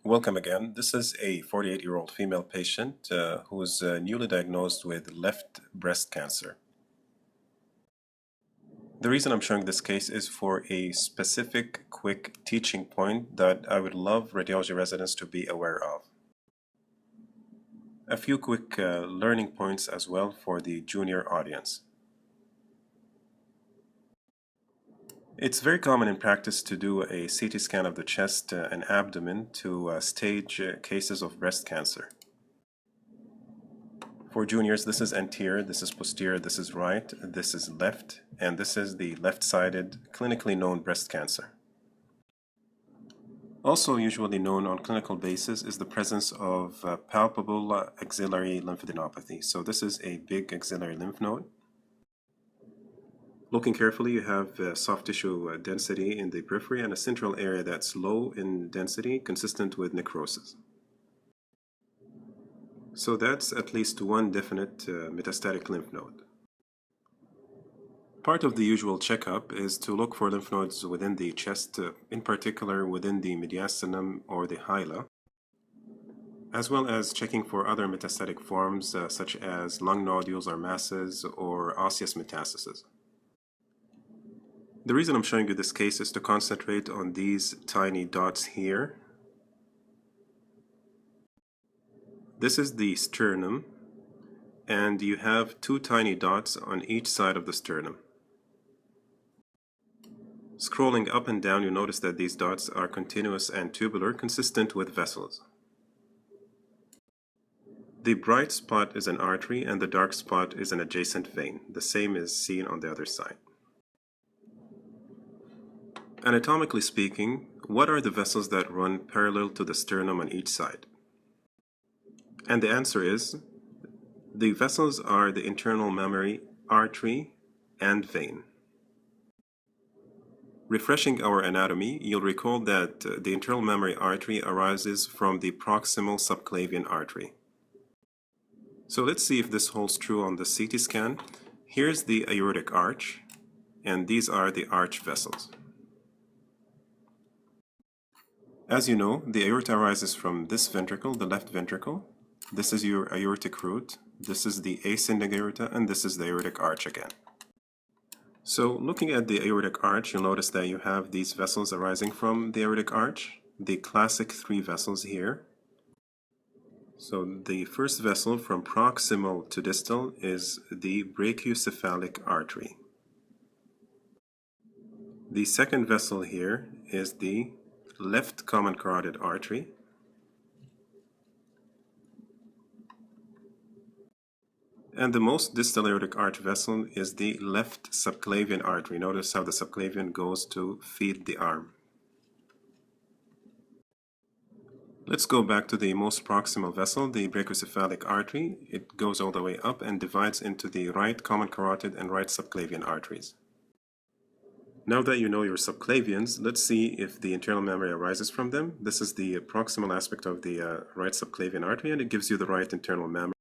Welcome again. This is a 48-year-old female patient who was newly diagnosed with left breast cancer. The reason I'm showing this case is for a specific quick teaching point that I would love radiology residents to be aware of. A few quick learning points as well for the junior audience. It's very common in practice to do a CT scan of the chest and abdomen to stage cases of breast cancer. For juniors, this is anterior, this is posterior, this is right, this is left, and this is the left-sided clinically known breast cancer. Also usually known on clinical basis is the presence of palpable axillary lymphadenopathy. So this is a big axillary lymph node. Looking carefully, you have soft tissue density in the periphery and a central area that's low in density, consistent with necrosis. So that's at least one definite metastatic lymph node. Part of the usual checkup is to look for lymph nodes within the chest, in particular within the mediastinum or the hyla, as well as checking for other metastatic forms such as lung nodules or masses or osseous metastases. The reason I'm showing you this case is to concentrate on these tiny dots here. This is the sternum, and you have two tiny dots on each side of the sternum. Scrolling up and down, you notice that these dots are continuous and tubular, consistent with vessels. The bright spot is an artery and the dark spot is an adjacent vein. The same is seen on the other side. Anatomically speaking, what are the vessels that run parallel to the sternum on each side? And the answer is, the vessels are the internal mammary artery and vein. Refreshing our anatomy, you'll recall that the internal mammary artery arises from the proximal subclavian artery. So let's see if this holds true on the CT scan. Here's the aortic arch, and these are the arch vessels. As you know, the aorta arises from this ventricle, the left ventricle. This is your aortic root, this is the ascending aorta, and this is the aortic arch again. So looking at the aortic arch, you'll notice that you have these vessels arising from the aortic arch, the classic three vessels here. So the first vessel from proximal to distal is the brachiocephalic artery. The second vessel here is the left common carotid artery. And the most distal aortic arch vessel is the left subclavian artery. Notice how the subclavian goes to feed the arm. Let's go back to the most proximal vessel, the brachiocephalic artery. It goes all the way up and divides into the right common carotid and right subclavian arteries. Now that you know your subclavians, let's see if the internal mammary arises from them. This is the proximal aspect of the right subclavian artery, and it gives you the right internal mammary.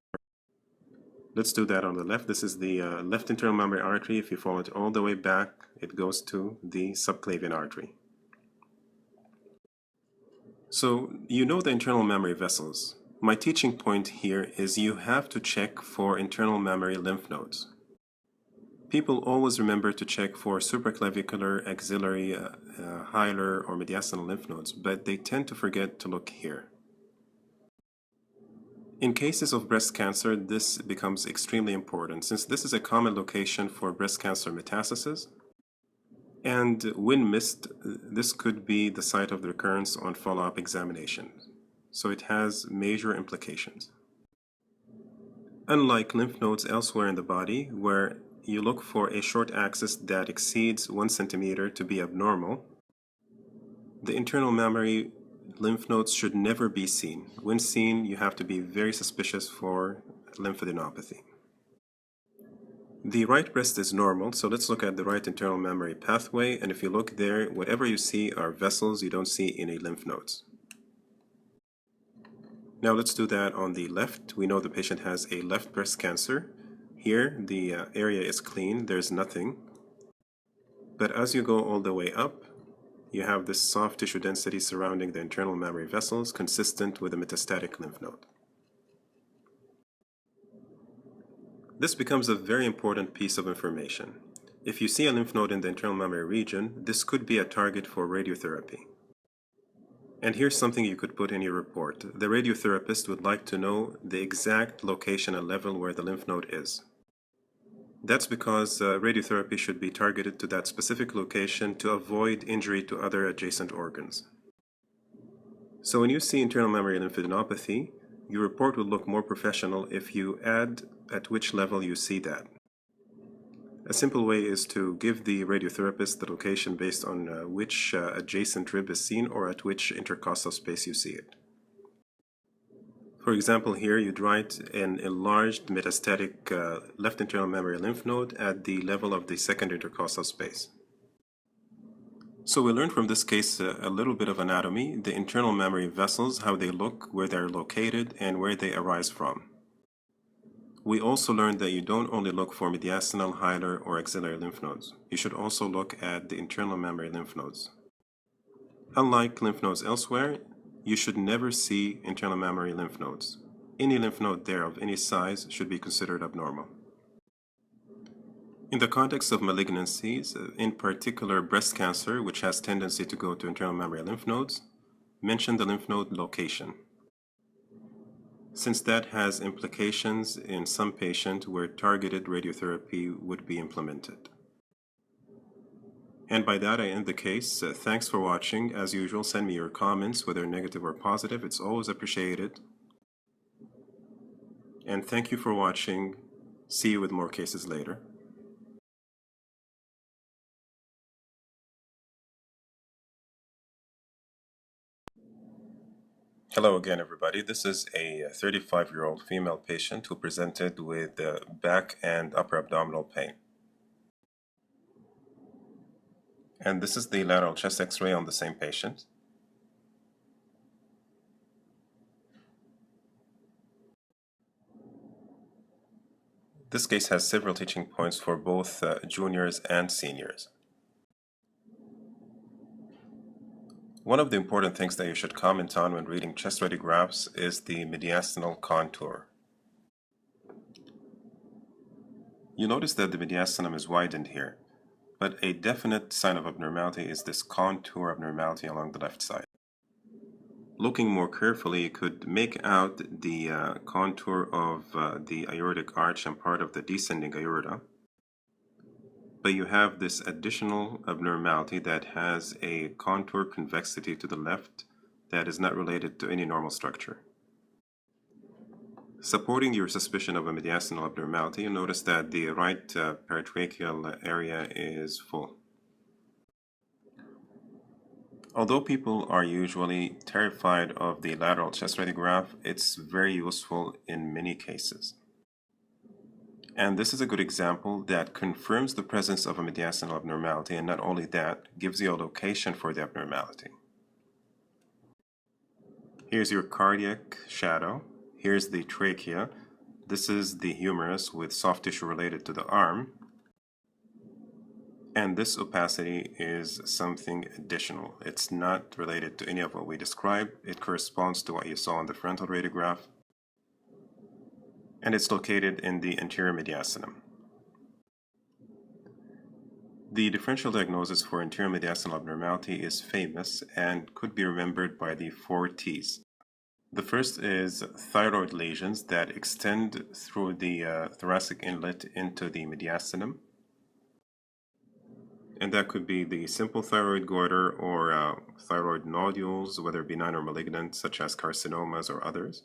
Let's do that on the left. This is the left internal mammary artery. If you follow it all the way back, it goes to the subclavian artery. So you know the internal mammary vessels. My teaching point here is you have to check for internal mammary lymph nodes. People always remember to check for supraclavicular, axillary, hilar, or mediastinal lymph nodes, but they tend to forget to look here. In cases of breast cancer, this becomes extremely important since this is a common location for breast cancer metastasis. And when missed, this could be the site of the recurrence on follow-up examination. So it has major implications. Unlike lymph nodes elsewhere in the body, where you look for a short axis that exceeds 1 centimeter to be abnormal, the internal mammary lymph nodes should never be seen. When seen, you have to be very suspicious for lymphadenopathy. The right breast is normal, so let's look at the right internal mammary pathway, and if you look there, whatever you see are vessels, you don't see any lymph nodes. Now let's do that on the left. We know the patient has a left breast cancer. Here, the area is clean, there's nothing. But as you go all the way up, you have this soft tissue density surrounding the internal mammary vessels consistent with a metastatic lymph node. This becomes a very important piece of information. If you see a lymph node in the internal mammary region, this could be a target for radiotherapy. And here's something you could put in your report. The radiotherapist would like to know the exact location and level where the lymph node is. That's because radiotherapy should be targeted to that specific location to avoid injury to other adjacent organs. So when you see internal mammary lymphadenopathy, your report will look more professional if you add at which level you see that. A simple way is to give the radiotherapist the location based on which adjacent rib is seen or at which intercostal space you see it. For example, here you'd write an enlarged metastatic left internal mammary lymph node at the level of the second intercostal space. So we learned from this case a little bit of anatomy, the internal mammary vessels, how they look, where they're located, and where they arise from. We also learned that you don't only look for mediastinal, hilar, or axillary lymph nodes. You should also look at the internal mammary lymph nodes. Unlike lymph nodes elsewhere, you should never see internal mammary lymph nodes. Any lymph node there of any size should be considered abnormal. In the context of malignancies, in particular breast cancer, which has tendency to go to internal mammary lymph nodes, mention the lymph node location, since that has implications in some patients where targeted radiotherapy would be implemented. And by that I end the case. Thanks for watching. As usual, send me your comments, whether negative or positive. It's always appreciated. And thank you for watching. See you with more cases later. Hello again, everybody. This is a 35-year-old female patient who presented with back and upper abdominal pain. And this is the lateral chest x-ray on the same patient. This case has several teaching points for both juniors and seniors. One of the important things that you should comment on when reading chest radiographs is the mediastinal contour. You notice that the mediastinum is widened here, but a definite sign of abnormality is this contour abnormality along the left side. Looking more carefully, you could make out the contour of the aortic arch and part of the descending aorta, but you have this additional abnormality that has a contour convexity to the left that is not related to any normal structure. Supporting your suspicion of a mediastinal abnormality, you notice that the right paratracheal area is full. Although people are usually terrified of the lateral chest radiograph, it's very useful in many cases. And this is a good example that confirms the presence of a mediastinal abnormality, and not only that, gives you a location for the abnormality. Here's your cardiac shadow. Here's the trachea. This is the humerus with soft tissue related to the arm. And this opacity is something additional. It's not related to any of what we described. It corresponds to what you saw on the frontal radiograph. And it's located in the anterior mediastinum. The differential diagnosis for anterior mediastinal abnormality is famous and could be remembered by the 4 T's. The first is thyroid lesions that extend through the thoracic inlet into the mediastinum. And that could be the simple thyroid goiter or thyroid nodules, whether benign or malignant, such as carcinomas or others.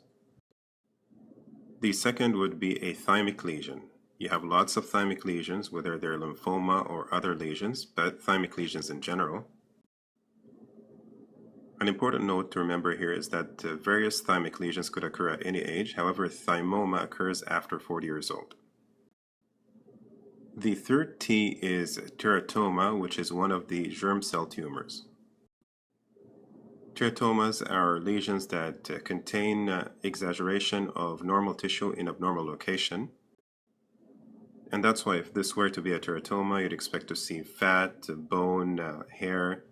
The second would be a thymic lesion. You have lots of thymic lesions, whether they're lymphoma or other lesions, but thymic lesions in general. An important note to remember here is that various thymic lesions could occur at any age. However, thymoma occurs after 40 years old. The third T is teratoma, which is one of the germ cell tumors. Teratomas are lesions that contain exaggeration of normal tissue in abnormal location. And that's why if this were to be a teratoma, you'd expect to see fat, bone, hair.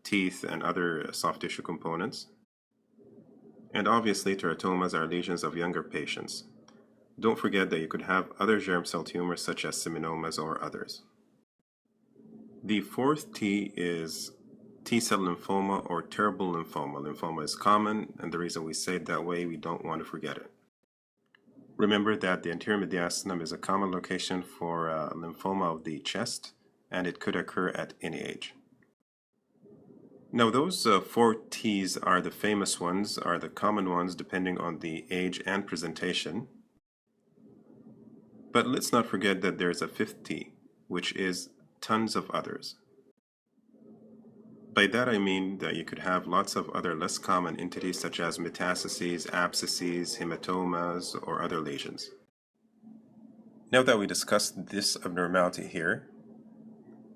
teeth, and other soft tissue components. And obviously, teratomas are lesions of younger patients. Don't forget that you could have other germ cell tumors such as seminomas or others. The fourth T is T-cell lymphoma or terrible lymphoma. Lymphoma is common, and the reason we say it that way, we don't want to forget it. Remember that the anterior mediastinum is a common location for lymphoma of the chest, and it could occur at any age. Now, those four T's are the famous ones, are the common ones depending on the age and presentation. But let's not forget that there's a fifth T, which is tons of others. By that I mean that you could have lots of other less common entities such as metastases, abscesses, hematomas, or other lesions. Now that we discussed this abnormality here,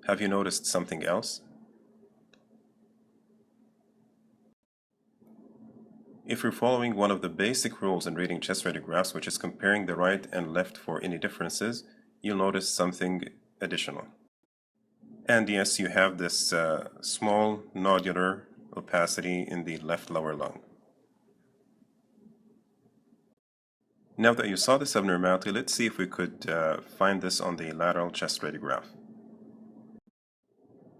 have you noticed something else? If you're following one of the basic rules in reading chest radiographs, which is comparing the right and left for any differences, you'll notice something additional. And yes, you have this small nodular opacity in the left lower lung. Now that you saw this abnormality, let's see if we could find this on the lateral chest radiograph.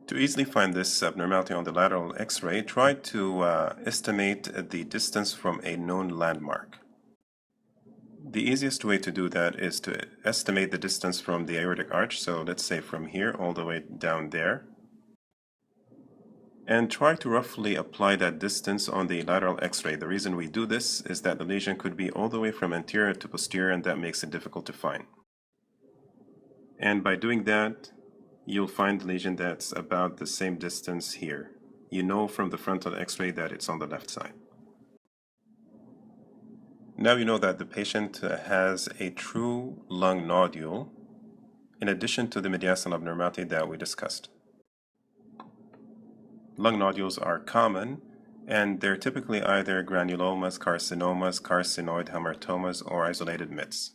To easily find this abnormality on the lateral X-ray, try to estimate the distance from a known landmark. The easiest way to do that is to estimate the distance from the aortic arch, so let's say from here all the way down there, and try to roughly apply that distance on the lateral X-ray. The reason we do this is that the lesion could be all the way from anterior to posterior, and that makes it difficult to find. And by doing that, you'll find the lesion that's about the same distance here. You know from the frontal X-ray that it's on the left side. Now you know that the patient has a true lung nodule in addition to the mediastinal abnormality that we discussed. Lung nodules are common, and they're typically either granulomas, carcinomas, carcinoid hamartomas, or isolated MITs.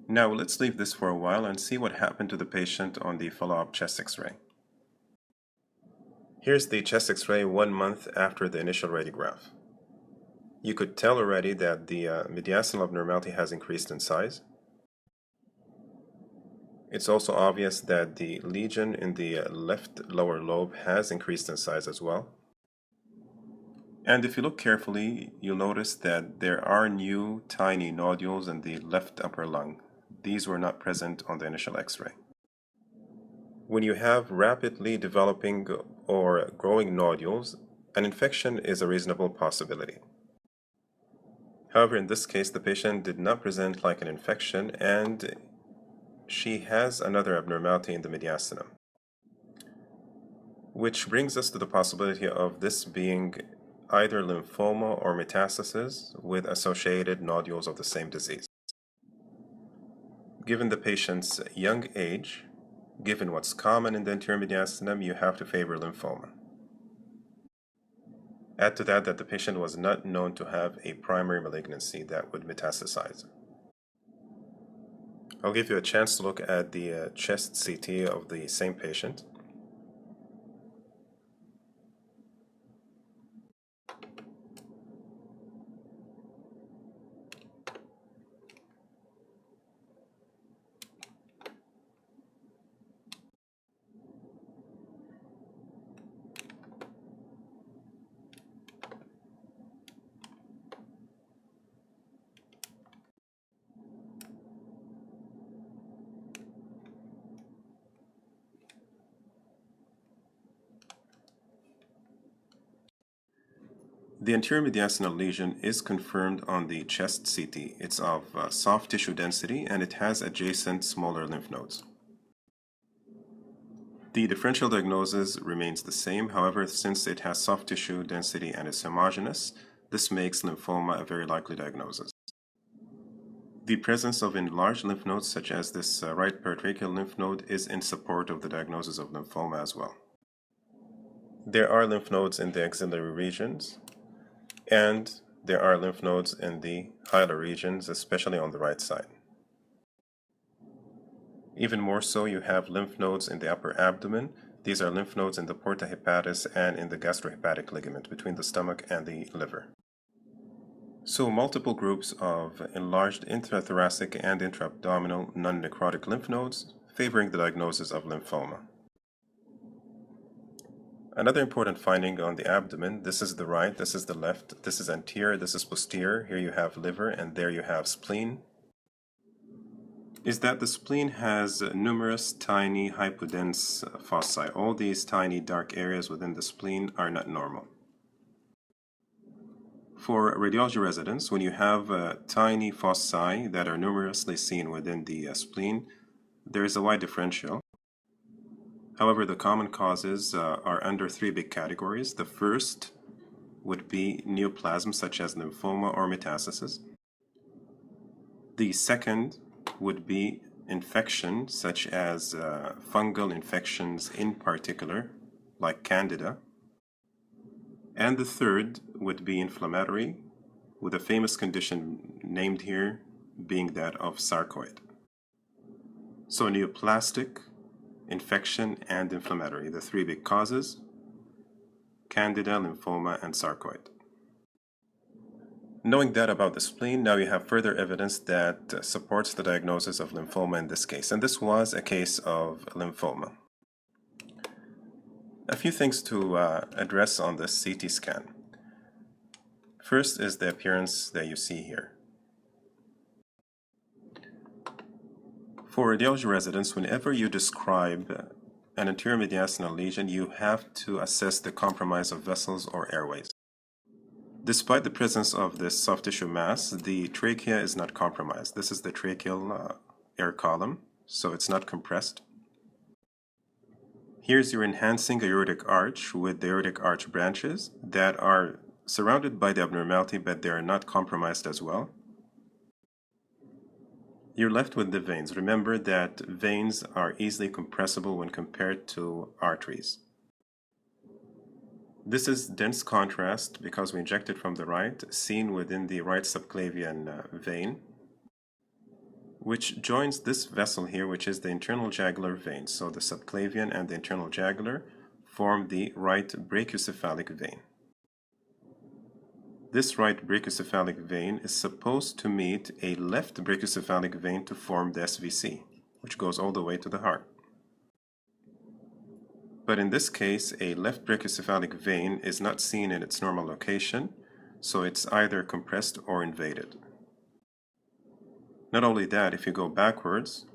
Now let's leave this for a while and see what happened to the patient on the follow-up chest X-ray. Here's the chest X-ray 1 month after the initial radiograph. You could tell already that the mediastinal abnormality has increased in size. It's also obvious that the lesion in the left lower lobe has increased in size as well. And if you look carefully, you'll notice that there are new tiny nodules in the left upper lung. These were not present on the initial X-ray. When you have rapidly developing or growing nodules, an infection is a reasonable possibility. However, in this case, the patient did not present like an infection, and she has another abnormality in the mediastinum, which brings us to the possibility of this being either lymphoma or metastasis with associated nodules of the same disease. Given the patient's young age, given what's common in the anterior mediastinum, you have to favor lymphoma. Add to that the patient was not known to have a primary malignancy that would metastasize. I'll give you a chance to look at the chest CT of the same patient. The anterior mediastinal lesion is confirmed on the chest CT. It's of soft tissue density, and it has adjacent smaller lymph nodes. The differential diagnosis remains the same. However, since it has soft tissue density and is homogeneous, this makes lymphoma a very likely diagnosis. The presence of enlarged lymph nodes, such as this right paratracheal lymph node, is in support of the diagnosis of lymphoma as well. There are lymph nodes in the axillary regions, and there are lymph nodes in the hilar regions, especially on the right side. Even more so, you have lymph nodes in the upper abdomen, These are lymph nodes in the porta hepatis and in the gastrohepatic ligament between the stomach and the liver. So multiple groups of enlarged intrathoracic and intra-abdominal non-necrotic lymph nodes favoring the diagnosis of lymphoma. Another important finding on the abdomen, this is the right, this is the left, this is anterior, this is posterior, here you have liver and there you have spleen, is that the spleen has numerous tiny hypodense foci. All these tiny dark areas within the spleen are not normal. For radiology residents, when you have tiny foci that are numerously seen within the spleen, there is a wide differential. However, the common causes are under three big categories. The first would be neoplasms such as lymphoma or metastasis. The second would be infection such as fungal infections in particular, like Candida. And the third would be inflammatory, with a famous condition named here being that of sarcoid. So neoplastic, infection, and inflammatory, the three big causes: Candida, lymphoma, and sarcoid. Knowing that about the spleen, now you have further evidence that supports the diagnosis of lymphoma in this case, and this was a case of lymphoma. A few things to address on this CT scan. First is the appearance that you see here. For radiology residents, whenever you describe an anterior mediastinal lesion, you have to assess the compromise of vessels or airways. Despite the presence of this soft tissue mass, the trachea is not compromised. This is the tracheal air column, so it's not compressed. Here's your enhancing aortic arch with the aortic arch branches that are surrounded by the abnormality, but they are not compromised as well. You're left with the veins. Remember that veins are easily compressible when compared to arteries. This is dense contrast because we inject it from the right, seen within the right subclavian vein, which joins this vessel here, which is the internal jugular vein. So the subclavian and the internal jugular form the right brachiocephalic vein. This right brachiocephalic vein is supposed to meet a left brachiocephalic vein to form the SVC, which goes all the way to the heart. But in this case, a left brachiocephalic vein is not seen in its normal location, so it's either compressed or invaded. Not only that, if you go backwards,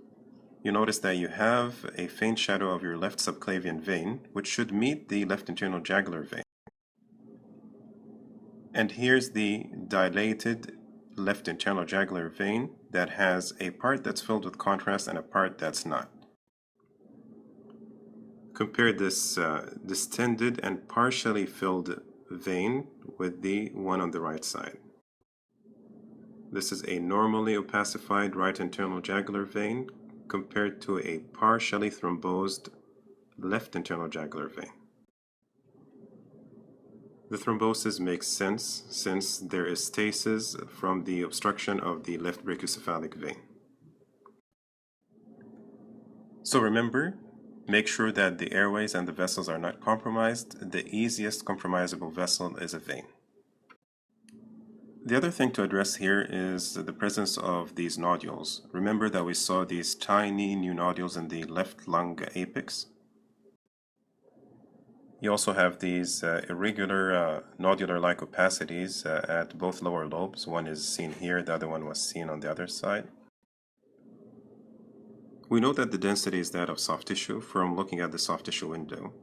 you notice that you have a faint shadow of your left subclavian vein, which should meet the left internal jugular vein. And here's the dilated left internal jugular vein that has a part that's filled with contrast and a part that's not. Compare this distended and partially filled vein with the one on the right side. This is a normally opacified right internal jugular vein compared to a partially thrombosed left internal jugular vein. The thrombosis makes sense since there is stasis from the obstruction of the left brachiocephalic vein. So remember, make sure that the airways and the vessels are not compromised. The easiest compromisable vessel is a vein. The other thing to address here is the presence of these nodules. Remember that we saw these tiny new nodules in the left lung apex. You also have these irregular nodular-like opacities at both lower lobes. One is seen here, the other one was seen on the other side. We know that the density is that of soft tissue from looking at the soft tissue window.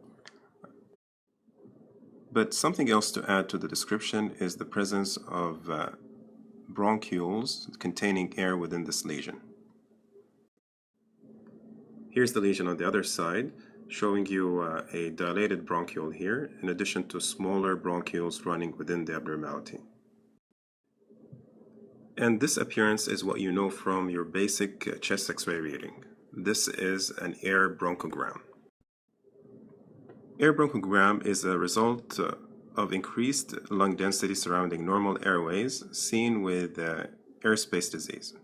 But something else to add to the description is the presence of bronchioles containing air within this lesion. Here's the lesion on the other side, showing you a dilated bronchiole here, in addition to smaller bronchioles running within the abnormality. And this appearance is what you know from your basic chest X-ray reading. This is an air bronchogram. Air bronchogram is a result of increased lung density surrounding normal airways seen with airspace disease.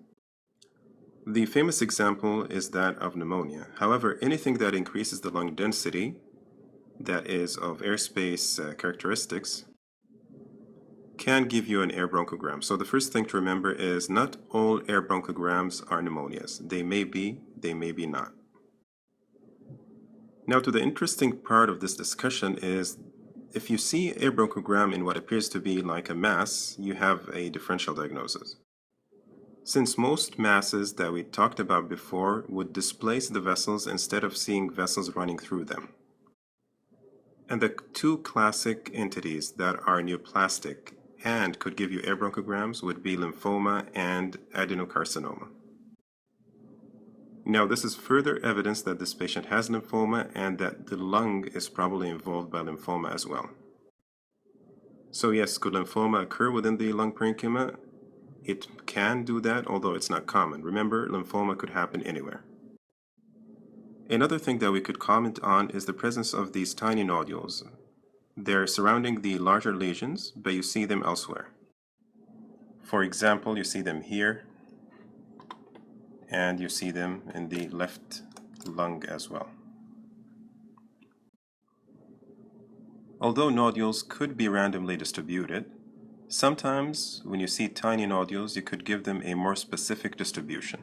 The famous example is that of pneumonia. However, anything that increases the lung density that is of airspace characteristics can give you an air bronchogram. So the first thing to remember is not all air bronchograms are pneumonias. They may be not. Now to the interesting part of this discussion is if you see air bronchogram in what appears to be like a mass, you have a differential diagnosis. Since most masses that we talked about before would displace the vessels instead of seeing vessels running through them. And the two classic entities that are neoplastic and could give you air bronchograms would be lymphoma and adenocarcinoma. Now, this is further evidence that this patient has lymphoma and that the lung is probably involved by lymphoma as well. So yes, could lymphoma occur within the lung parenchyma? It can do that, although it's not common. Remember, lymphoma could happen anywhere. Another thing that we could comment on is the presence of these tiny nodules. They're surrounding the larger lesions, but you see them elsewhere. For example, you see them here, and you see them in the left lung as well. Although nodules could be randomly distributed, sometimes when you see tiny nodules, you could give them a more specific distribution.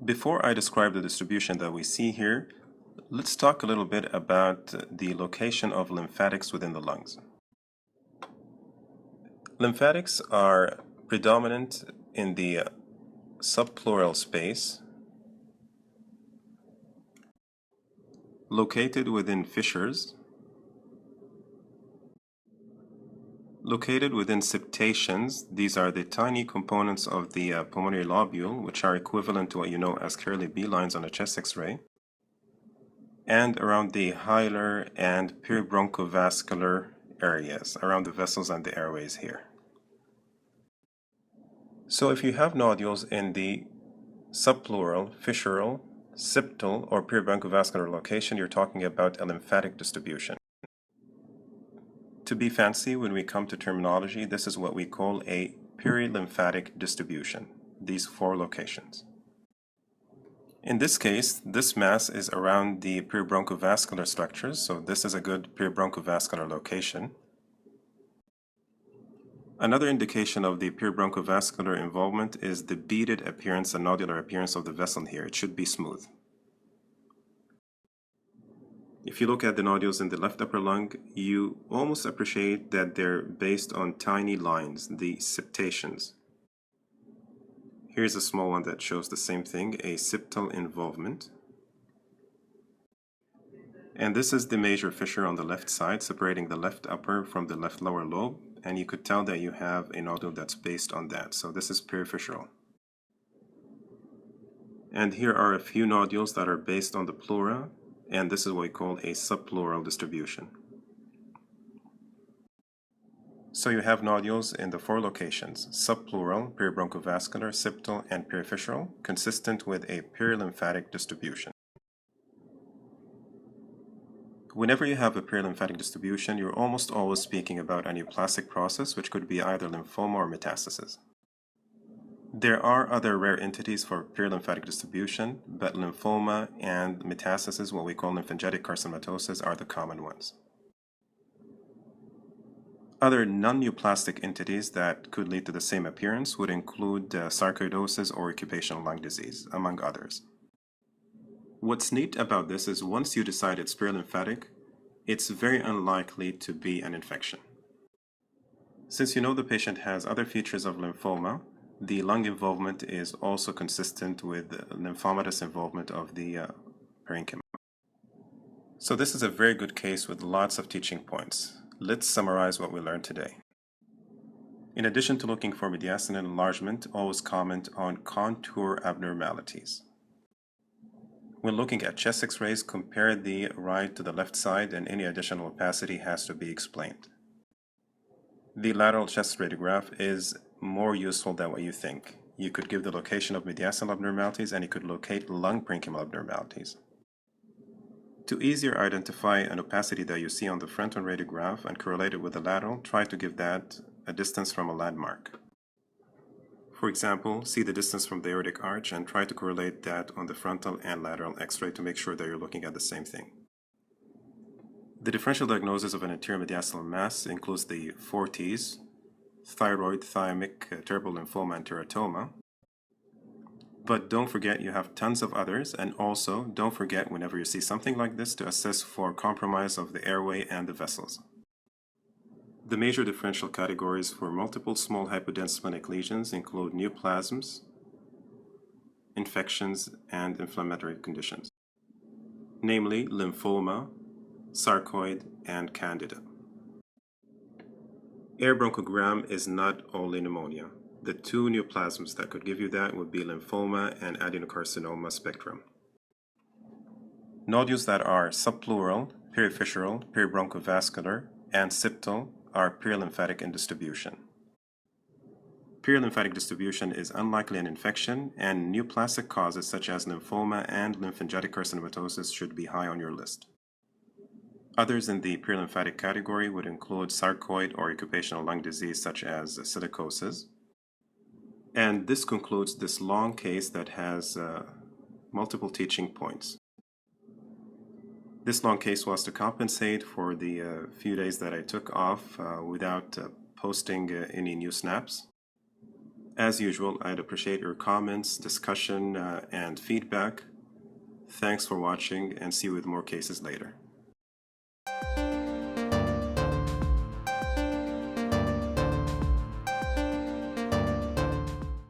Before I describe the distribution that we see here, let's talk a little bit about the location of lymphatics within the lungs. Lymphatics are predominant in the subpleural space, located within fissures, located within septations. These are the tiny components of the pulmonary lobule, which are equivalent to what you know as curly B lines on a chest X-ray, and around the hilar and peribronchovascular areas, around the vessels and the airways here. So if you have nodules in the subpleural, fissural, septal, or peribronchovascular location, you're talking about a lymphatic distribution. To be fancy, when we come to terminology, this is what we call a perilymphatic distribution, these four locations. In this case, this mass is around the peribronchovascular structures, so this is a good peribronchovascular location. Another indication of the peribronchovascular involvement is the beaded appearance and nodular appearance of the vessel here. It should be smooth. If you look at the nodules in the left upper lung, you almost appreciate that they're based on tiny lines, the septations. Here's a small one that shows the same thing, a septal involvement. And this is the major fissure on the left side, separating the left upper from the left lower lobe. And you could tell that you have a nodule that's based on that. So this is perifissural. And here are a few nodules that are based on the pleura, and this is what we call a subpleural distribution. So you have nodules in the four locations: subpleural, peribronchovascular, septal, and perifissural, consistent with a perilymphatic distribution. Whenever you have a perilymphatic distribution, you're almost always speaking about a neoplastic process, which could be either lymphoma or metastasis. There are other rare entities for perilymphatic distribution, but lymphoma and metastasis, what we call lymphangitic carcinomatosis, are the common ones. Other non-neoplastic entities that could lead to the same appearance would include sarcoidosis or occupational lung disease, among others. What's neat about this is once you decide it's perilymphatic, it's very unlikely to be an infection. Since you know the patient has other features of lymphoma, the lung involvement is also consistent with lymphomatous involvement of the parenchyma. So this is a very good case with lots of teaching points. Let's summarize what we learned today. In addition to looking for mediastinal enlargement, always comment on contour abnormalities. When looking at chest X-rays, compare the right to the left side, and any additional opacity has to be explained. The lateral chest radiograph is more useful than what you think. You could give the location of mediastinal abnormalities, and you could locate lung parenchymal abnormalities. To easier identify an opacity that you see on the frontal radiograph and correlate it with the lateral, try to give that a distance from a landmark. For example, see the distance from the aortic arch and try to correlate that on the frontal and lateral X-ray to make sure that you're looking at the same thing. The differential diagnosis of an anterior mediastinal mass includes the 4Ts: thyroid, thymic, tubercle lymphoma, and teratoma. But don't forget you have tons of others, and also don't forget whenever you see something like this to assess for compromise of the airway and the vessels. The major differential categories for multiple small hypodense splenic lesions include neoplasms, infections, and inflammatory conditions, namely lymphoma, sarcoid, and candida. Air bronchogram is not only pneumonia. The two neoplasms that could give you that would be lymphoma and adenocarcinoma spectrum. Nodules that are subpleural, periphyseal, peribronchovascular, and septal are perilymphatic in distribution. Perilymphatic distribution is unlikely an infection, and neoplastic causes such as lymphoma and lymphangitic carcinomatosis should be high on your list. Others in the perilymphatic category would include sarcoid or occupational lung disease such as silicosis. And this concludes this long case that has multiple teaching points. This long case was to compensate for the few days that I took off without posting any new snaps. As usual, I'd appreciate your comments, discussion, and feedback. Thanks for watching, and see you with more cases later.